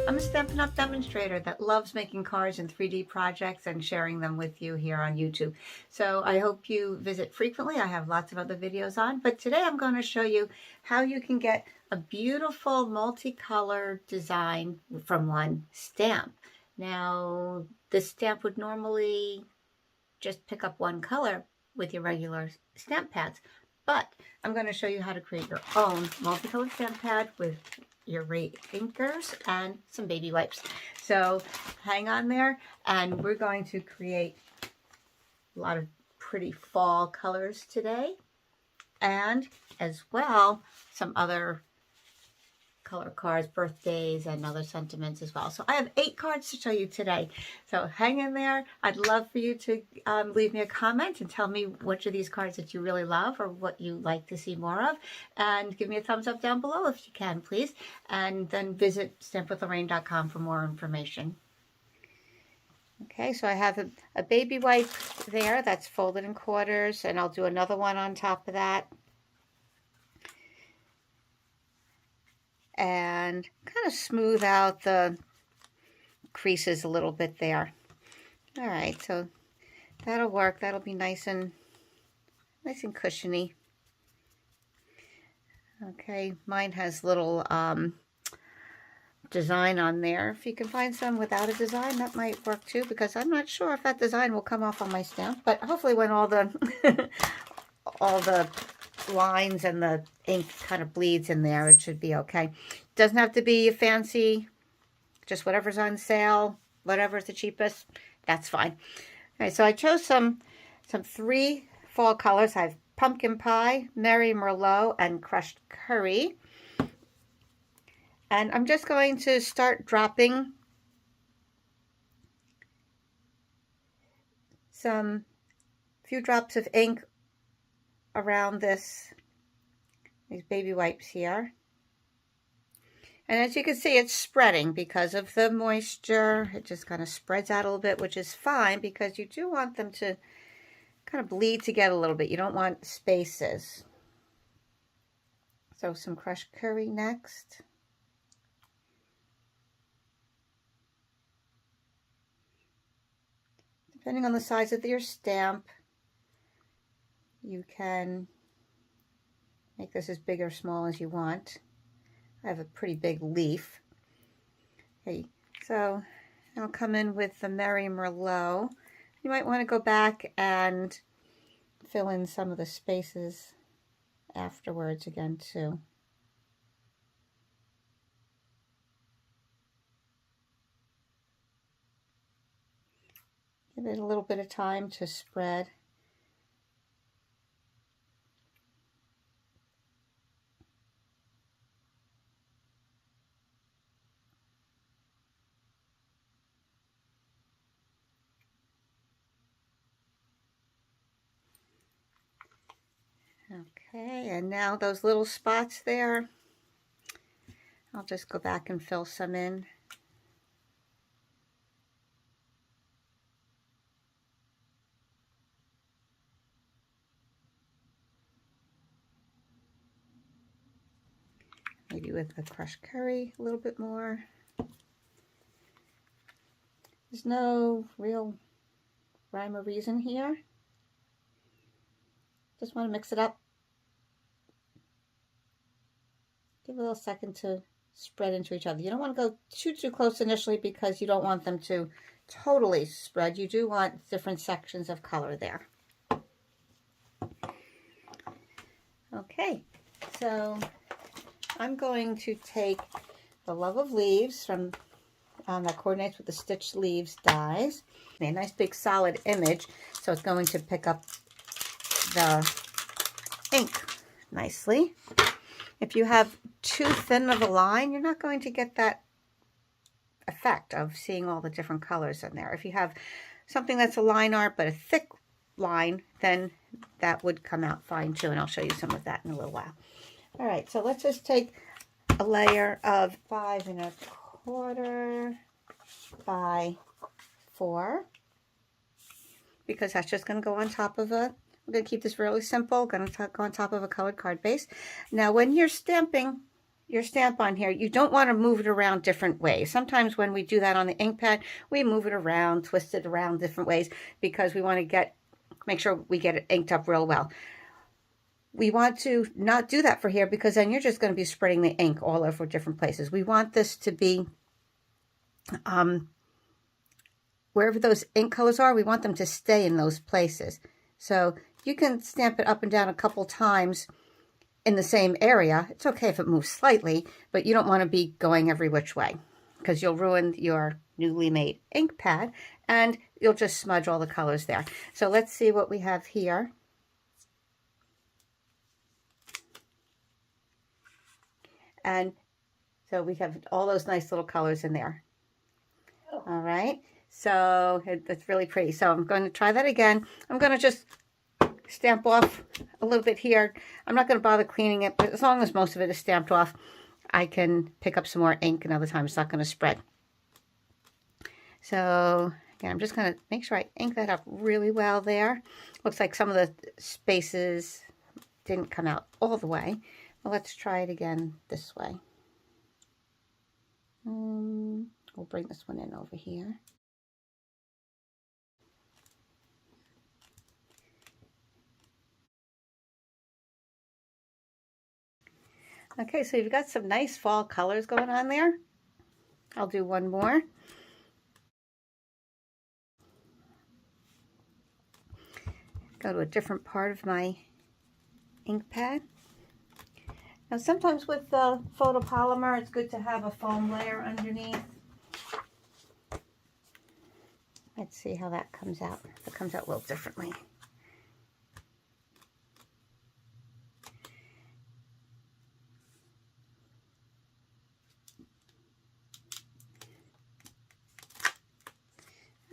I'm a Stampin' Up! Demonstrator that loves making cards and 3D projects and sharing them with you here on YouTube. So I hope you visit frequently. I have lots of other videos on, but today I'm going to show you how you can get a beautiful multicolor design from one stamp. Now, this stamp would normally just pick up one color with your regular stamp pads, but I'm going to show you how to create your own multicolored stamp pad with your rate inkers and some baby wipes. So hang on there, and we're going to create a lot of pretty fall colors today, and as well some other color cards, birthdays, and other sentiments as well. So I have 8 cards to show you today. So hang in there. I'd love for you to leave me a comment and tell me which of these cards that you really love or what you like to see more of. And give me a thumbs up down below if you can, please. And then visit stampwithlorraine.com for more information. Okay, so I have a baby wipe there that's folded in quarters, and I'll do another one on top of that. And kind of smooth out the creases a little bit there. All right, so that'll work. That'll be nice and cushiony. Okay, mine has little design on there. If you can find some without a design, that might work too, because I'm not sure if that design will come off on my stamp. But hopefully, when all the all the lines and the ink kind of bleeds in there, it should be okay. Doesn't have to be fancy, just whatever's on sale, whatever's the cheapest, that's fine. All right, so I chose some 3 fall colors. I have Pumpkin Pie, Merry Merlot, and Crushed Curry. And I'm just going to start dropping few drops of ink around these baby wipes here. And as you can see, it's spreading because of the moisture. It just kind of spreads out a little bit, which is fine because you do want them to kind of bleed together a little bit. You don't want spaces. So some crushed curry next. Depending on the size of your stamp, you can make this as big or small as you want. I have a pretty big leaf. Okay, so I'll come in with the Merry Merlot. You might want to go back and fill in some of the spaces afterwards again too. Give it a little bit of time to spread. Okay, and now those little spots there, I'll just go back and fill some in. Maybe with the crushed curry a little bit more. There's no real rhyme or reason here. Just want to mix it up. Give it a little second to spread into each other. You don't want to go too close initially because you don't want them to totally spread. You do want different sections of color there. Okay, so I'm going to take the Love of Leaves from that coordinates with the Stitched Leaves dies. A nice big solid image, so it's going to pick up the ink nicely. If you have too thin of a line, you're not going to get that effect of seeing all the different colors in there. If you have something that's a line art but a thick line, then that would come out fine too, and I'll show you some of that in a little while. All right, so let's just take a layer of 5 1/4 by 4, because that's just going to go on top of we're going to keep this really simple, going to go on top of a colored card base. Now, when you're stamping your stamp on here, you don't want to move it around different ways. Sometimes when we do that on the ink pad, we move it around, twist it around different ways because we want to make sure we get it inked up real well. We want to not do that for here because then you're just going to be spreading the ink all over different places. We want this to be, wherever those ink colors are, we want them to stay in those places. So you can stamp it up and down a couple times in the same area. It's okay if it moves slightly, but you don't want to be going every which way because you'll ruin your newly made ink pad and you'll just smudge all the colors there. So let's see what we have here. And so we have all those nice little colors in there. All right, so it's really pretty. So I'm going to try that again. I'm going to just stamp off a little bit here. I'm not going to bother cleaning it, but as long as most of it is stamped off, I can pick up some more ink another time. It's not going to spread. So again, I'm just going to make sure I ink that up really well there. Looks like some of the spaces didn't come out all the way. Well, let's try it again this way. We'll bring this one in over here. Okay, so you've got some nice fall colors going on there. I'll do one more. Go to a different part of my ink pad. Now sometimes with the photopolymer, it's good to have a foam layer underneath. Let's see how that comes out. It comes out a little differently.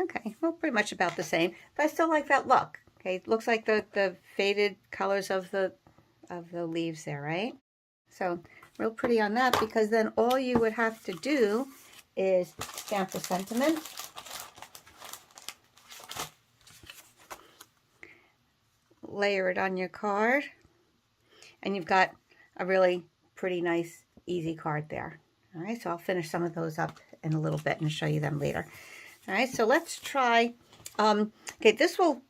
Okay, well, pretty much about the same, but I still like that look. Okay, it looks like the faded colors of the leaves there, right? So real pretty on that, because then all you would have to do is stamp the sentiment. Layer it on your card, and you've got a really pretty nice, easy card there. All right, so I'll finish some of those up in a little bit and show you them later. All right, so let's try, okay, this will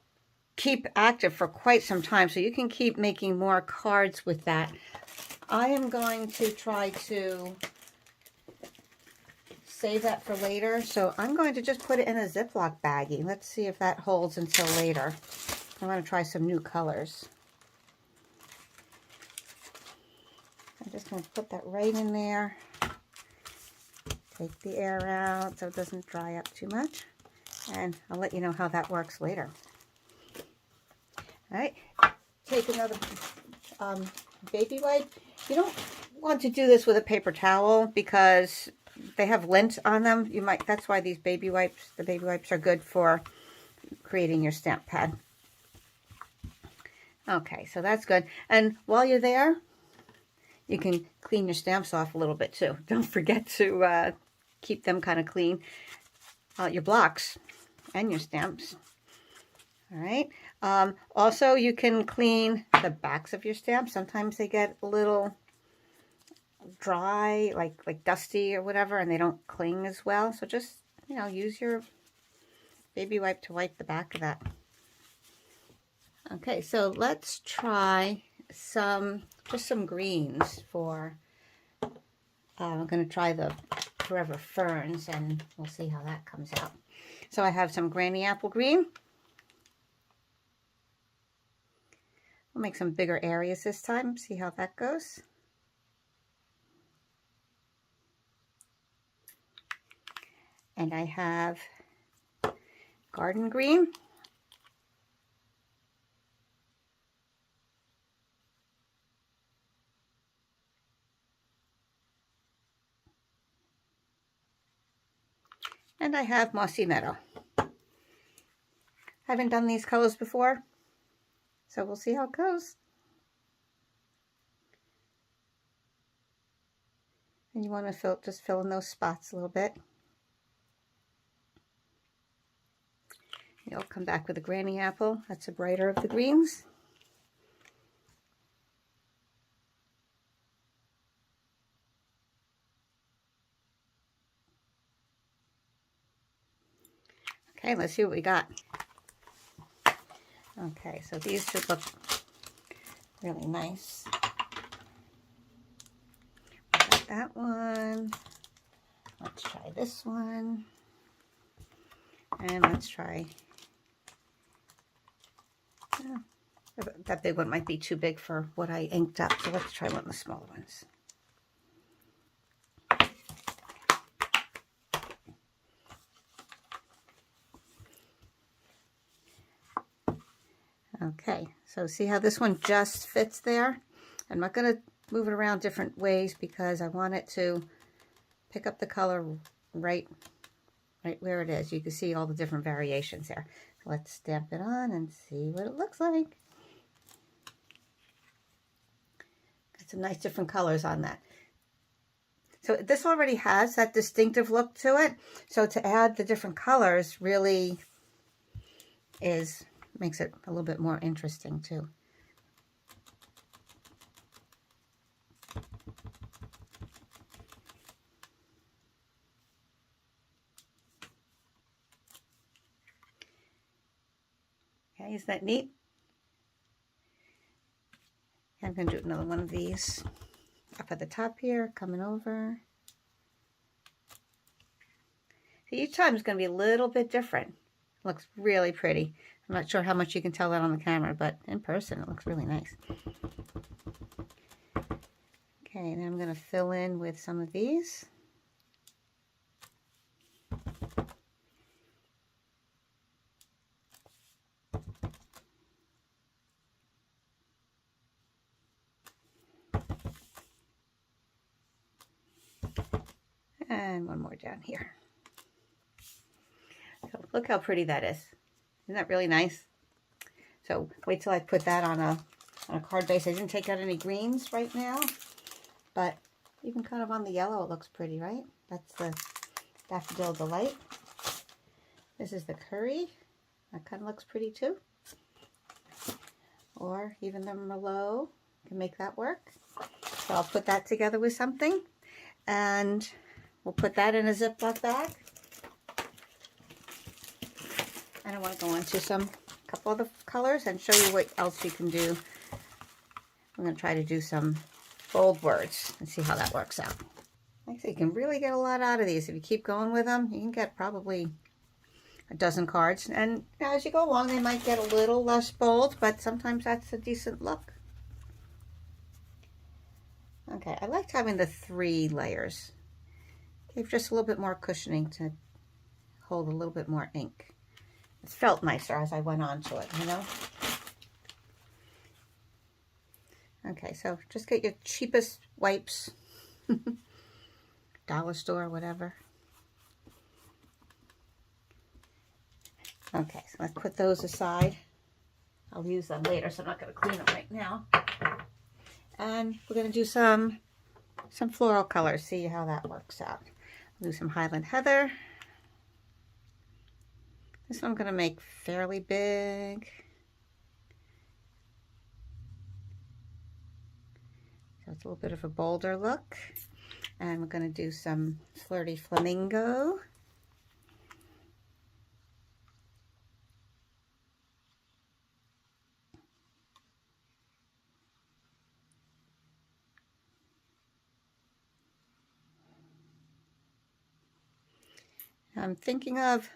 keep active for quite some time, so you can keep making more cards with that. I am going to try to save that for later, so I'm going to just put it in a Ziploc baggie. Let's see if that holds until later. I'm going to try some new colors. I'm just going to put that right in there. Take the air out so it doesn't dry up too much. And I'll let you know how that works later. All right, take another baby wipe. You don't want to do this with a paper towel because they have lint on them. That's why the baby wipes are good for creating your stamp pad. Okay, so that's good. And while you're there, you can clean your stamps off a little bit too. Don't forget to keep them kind of clean. Your blocks and your stamps. All right. Also, you can clean the backs of your stamps. Sometimes they get a little dry, like dusty or whatever, and they don't cling as well. So just, use your baby wipe to wipe the back of that. Okay, so let's try just some greens for, I'm going to try the Forever Ferns, and we'll see how that comes out. So I have some Granny Apple Green. We'll make some bigger areas this time, see how that goes. And I have Garden Green. And I have Mossy Meadow. Haven't done these colors before, so we'll see how it goes. And you want to just fill in those spots a little bit. I'll come back with a granny apple. That's a brighter of the greens. Okay, let's see what we got. Okay, so these should look really nice. Got that one. Let's try this one. And let's try, that big one might be too big for what I inked up, so let's try one of the smaller ones. Okay, so see how this one just fits there? I'm not going to move it around different ways because I want it to pick up the color right where it is. You can see all the different variations there. Let's stamp it on and see what it looks like. Got some nice different colors on that. So this already has that distinctive look to it. So to add the different colors really makes it a little bit more interesting too. Okay, isn't that neat? I'm going to do another one of these up at the top here, coming over. So each time is going to be a little bit different. Looks really pretty. I'm not sure how much you can tell that on the camera, but in person it looks really nice. Okay, then I'm going to fill in with some of these. And one more down here. So look how pretty that is. Isn't that really nice? So wait till I put that on a card base. I didn't take out any greens right now, but even kind of on the yellow it looks pretty, right? That's the Daffodil Delight. This is the Curry. That kind of looks pretty too. Or even the Merlot. Can make that work. So I'll put that together with something, and we'll put that in a Ziploc bag. And I want to go into a couple of the colors and show you what else you can do. I'm going to try to do some bold words and see how that works out. Like I say, you can really get a lot out of these. If you keep going with them, you can get probably a dozen cards. And as you go along, they might get a little less bold, but sometimes that's a decent look. Okay, I liked having the 3 layers. Gave just a little bit more cushioning to hold a little bit more ink. It felt nicer as I went on to it, you know? Okay, so just get your cheapest wipes. Dollar store, whatever. Okay, so let's put those aside. I'll use them later, so I'm not going to clean them right now. And we're going to do some floral colors, see how that works out. I'll do some Highland Heather. This one I'm going to make fairly big. So it's a little bit of a bolder look. And we're going to do some Flirty Flamingo. I'm thinking of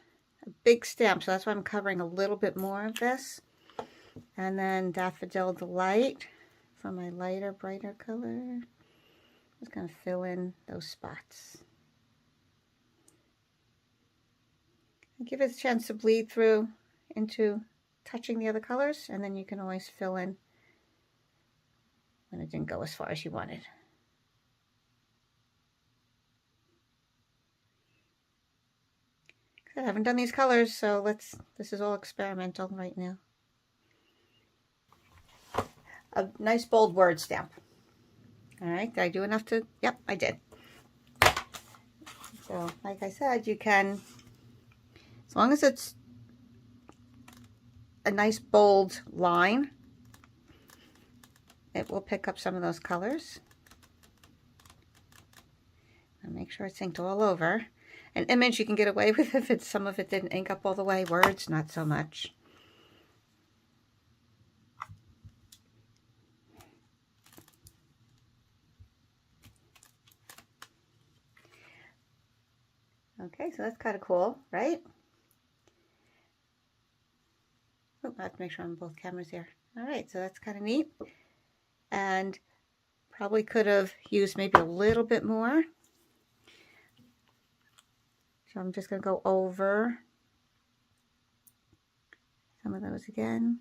a big stamp, so that's why I'm covering a little bit more of this. And then Daffodil Delight for my lighter, brighter color. Just going to fill in those spots. And give it a chance to bleed through into touching the other colors, and then you can always fill in when it didn't go as far as you wanted. I haven't done these colors, so this is all experimental right now. A nice bold word stamp. All right, did I do enough to, yep, I did. So, like I said, you can, as long as it's a nice bold line. It will pick up some of those colors. And make sure it's inked all over. An image you can get away with if some of it didn't ink up all the way. Words, not so much. Okay, so that's kind of cool, right? Oh, I have to make sure I'm on both cameras here. All right, so that's kind of neat. And probably could have used maybe a little bit more. So I'm just going to go over some of those again.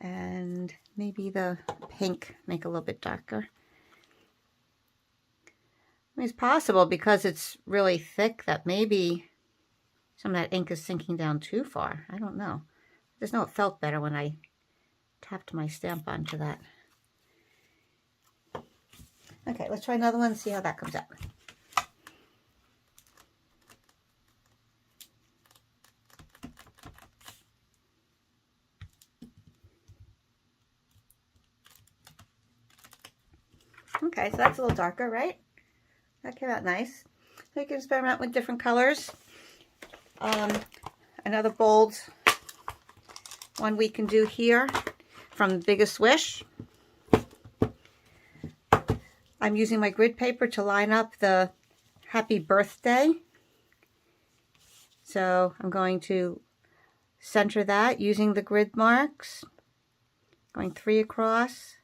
And maybe the pink make a little bit darker. I mean, it's possible because it's really thick that maybe some of that ink is sinking down too far. I don't know. I just know it felt better when I tapped my stamp onto that. Okay, let's try another one and see how that comes out. Okay, so that's a little darker, right? That came out nice. So you can experiment with different colors. Another bold one we can do here from the Biggest Wish. I'm using my grid paper to line up the happy birthday. So I'm going to center that using the grid marks, going 3 across,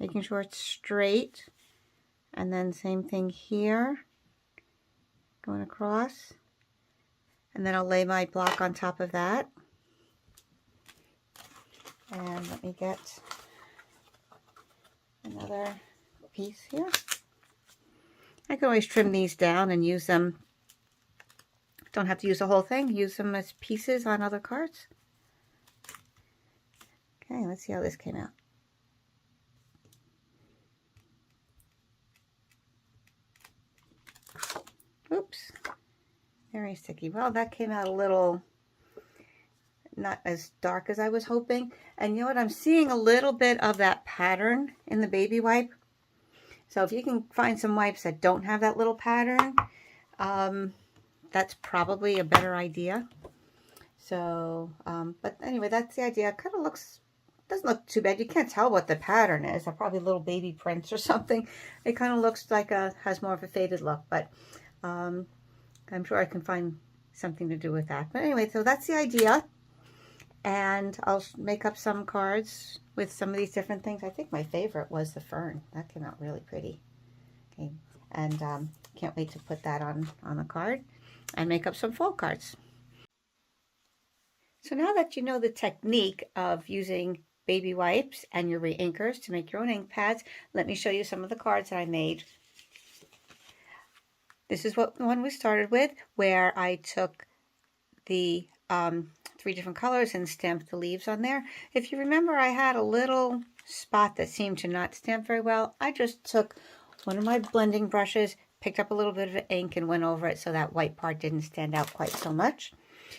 making sure it's straight, and then same thing here, going across, and then I'll lay my block on top of that. And let me get another piece here. I can always trim these down and use them. Don't have to use the whole thing. Use them as pieces on other cards. Okay, let's see how this came out. Oops. Very sticky. Well, that came out a little not as dark as I was hoping. And you know what? I'm seeing a little bit of that pattern in the baby wipe. So if you can find some wipes that don't have that little pattern, that's probably a better idea. So, but anyway, that's the idea. It kind of looks, doesn't look too bad. You can't tell what the pattern is. They're probably little baby prints or something. It kind of looks like has more of a faded look, but I'm sure I can find something to do with that. But anyway, so that's the idea. And I'll make up some cards with some of these different things. I think my favorite was the fern. That came out really pretty. Okay, and can't wait to put that on a card and make up some fall cards. So now that you know the technique of using baby wipes and your re-inkers to make your own ink pads, let me show you some of the cards that I made. This is what the one we started with, where I took the 3 different colors and stamped the leaves on there. If you remember, I had a little spot that seemed to not stamp very well. I just took one of my blending brushes, picked up a little bit of ink and went over it so that white part didn't stand out quite so much.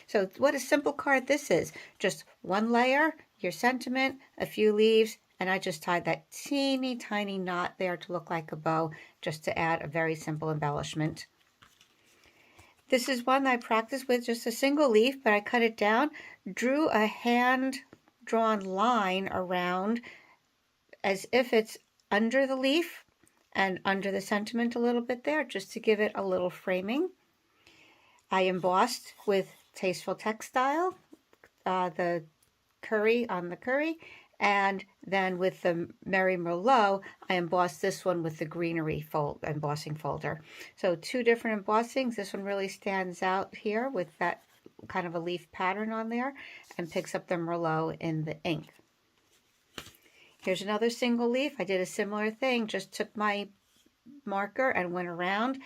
So what a simple card this is. Just one layer, your sentiment, a few leaves, and I just tied that teeny tiny knot there to look like a bow, just to add a very simple embellishment. This is one that I practiced with just a single leaf, but I cut it down, drew a hand-drawn line around as if it's under the leaf and under the sentiment a little bit there, just to give it a little framing. I embossed with Tasteful Textile, the curry on the curry, and then with the Merry Merlot, I embossed this one with the greenery embossing folder. So 2 different embossings. This one really stands out here with that kind of a leaf pattern on there and picks up the Merlot in the ink. Here's another single leaf. I did a similar thing, just took my marker and went around,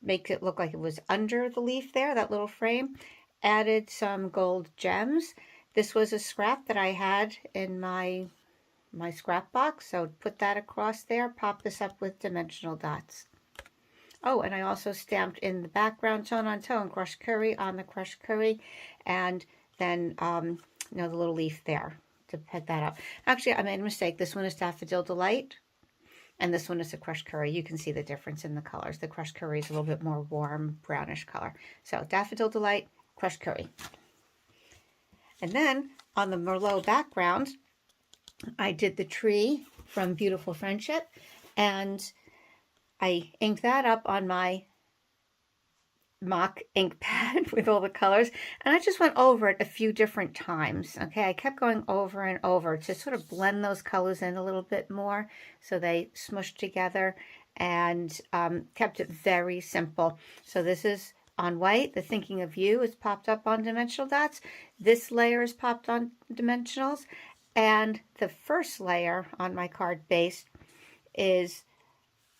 make it look like it was under the leaf there, that little frame, added some gold gems. This was a scrap that I had in my scrap box, so put that across there, pop this up with dimensional dots. Oh, and I also stamped in the background tone on tone crushed curry on the crushed curry, and then you know, the little leaf there to put that up. Actually, I made a mistake. This one is Daffodil Delight, and this one is a crushed curry. You can see the difference in the colors. The crushed curry is a little bit more warm brownish color. So Daffodil Delight, crushed curry. And then on the Merlot background, I did the tree from Beautiful Friendship, and I inked that up on my mock ink pad with all the colors, and I just went over it a few different times. Okay, I kept going over and over to sort of blend those colors in a little bit more so they smushed together, and kept it very simple. So this is on white. The Thinking of You is popped up on dimensional dots. This layer is popped on dimensionals, and the first layer on my card base is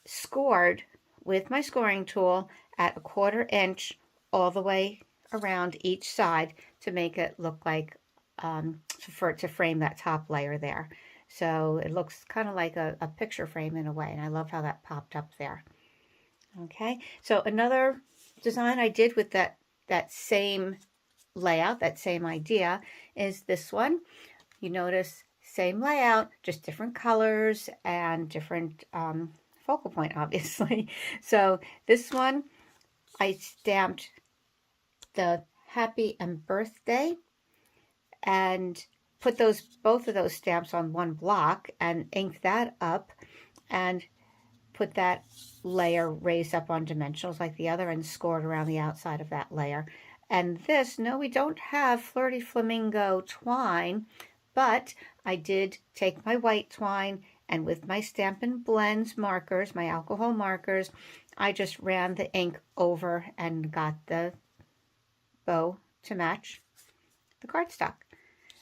scored with my scoring tool at 1/4 inch all the way around each side to make it look like, for it to frame that top layer there. So it looks kind of like a picture frame in a way, and I love how that popped up there. Okay, so another design I did with that same layout, that same idea, is this one. You notice same layout, just different colors and different focal point, obviously. So this one, I stamped the happy and birthday and put both of those stamps on one block and inked that up and put that layer raised up on dimensionals like the other and scored around the outside of that layer. And this, no, we don't have Flirty Flamingo twine, but I did take my white twine, and with my Stampin' Blends markers, my alcohol markers, I just ran the ink over and got the bow to match the cardstock.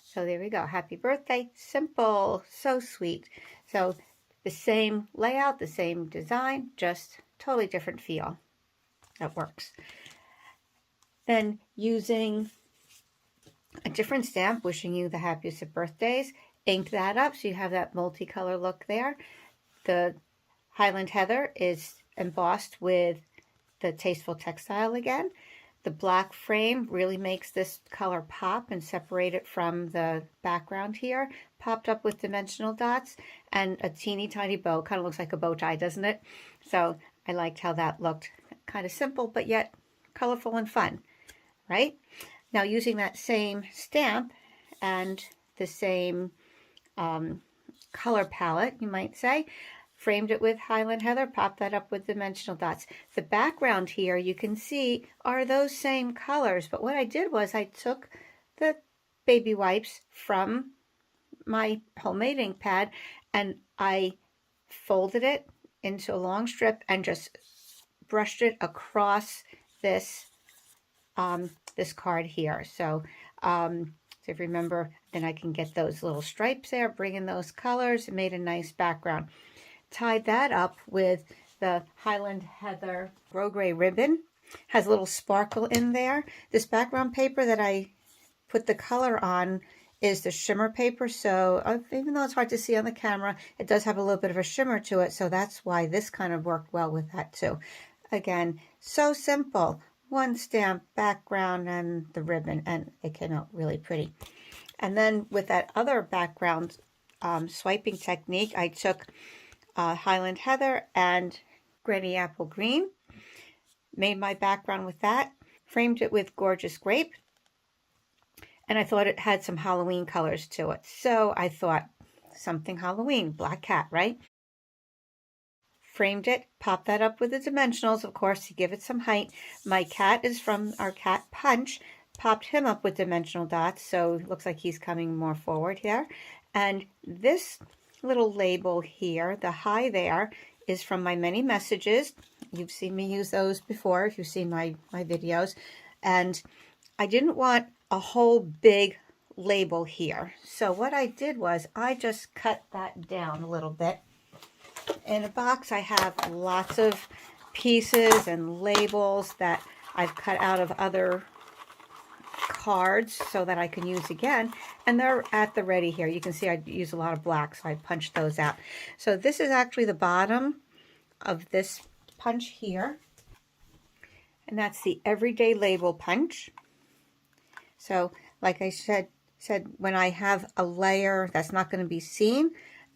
So there we go. Happy birthday. Simple. So sweet. So the same layout, the same design, just totally different feel. That works. Then using a different stamp, wishing you the happiest of birthdays, ink that up so you have that multicolor look there. The Highland Heather is embossed with the Tasteful Textile again. The black frame really makes this color pop and separate it from the background here. Popped up with dimensional dots and a teeny tiny bow. Kind of looks like a bow tie, doesn't it? So I liked how that looked. Kind of simple, but yet colorful and fun, right? Now using that same stamp and the same color palette, you might say, framed it with Highland Heather, popped that up with dimensional dots. The background here, you can see, are those same colors, but what I did was I took the baby wipes from my homemade ink pad and I folded it into a long strip and just brushed it across this this card here. So if you remember, then I can get those little stripes there, bring in those colors, it made a nice background. Tied that up with the Highland Heather Grosgrain ribbon. Has a little sparkle in there. This background paper that I put the color on is the shimmer paper, so even though it's hard to see on the camera, it does have a little bit of a shimmer to it, so that's why this kind of worked well with that too. Again, so simple. One stamp, background, and the ribbon, and it came out really pretty. And then with that other background swiping technique, I took Highland Heather and Granny Apple Green, made my background with that, framed it with Gorgeous Grape, and I thought it had some Halloween colors to it. So I thought something Halloween, black cat, right? Framed it, popped that up with the dimensionals, of course, to give it some height. My cat is from our cat Punch, popped him up with dimensional dots, so it looks like he's coming more forward here. And this little label here, the hi there, is from my many messages. You've seen me use those before if you've seen my videos. And I didn't want a whole big label here. So what I did was I just cut that down a little bit. In a box I have lots of pieces and labels that I've cut out of other cards so that I can use again, and they're at the ready here. You can see I use a lot of black, so I punched those out. So this is actually the bottom of this punch here, and that's the Everyday Label Punch. So like I said, when I have a layer that's not going to be seen,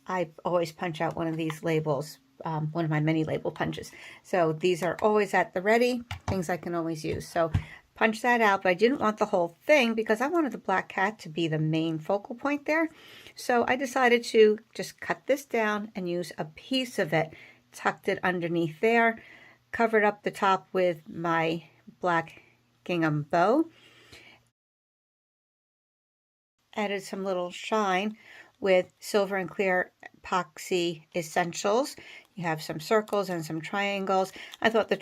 I always punch out one of these labels, one of my mini label punches. So these are always at the ready, things I can always use. So punch that out, but I didn't want the whole thing because I wanted the black cat to be the main focal point there. So I decided to just cut this down and use a piece of it, tucked it underneath there, covered up the top with my black gingham bow, added some little shine with silver and clear epoxy essentials. You have some circles and some triangles. I thought the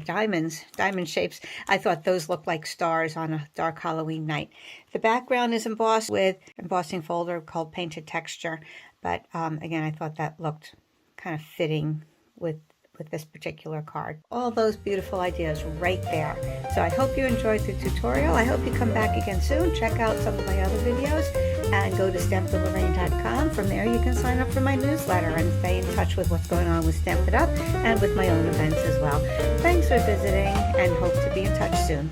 diamond shapes, I thought those looked like stars on a dark Halloween night. The background is embossed with embossing folder called Painted Texture, but again, I thought that looked kind of fitting with this particular card. All those beautiful ideas right there. So I hope you enjoyed the tutorial. I hope you come back again soon. Check out some of my other videos and go to stampwithlorraine.com. From there you can sign up for my newsletter and stay in touch with what's going on with Stamp It Up and with my own events as well. Thanks for visiting and hope to be in touch soon.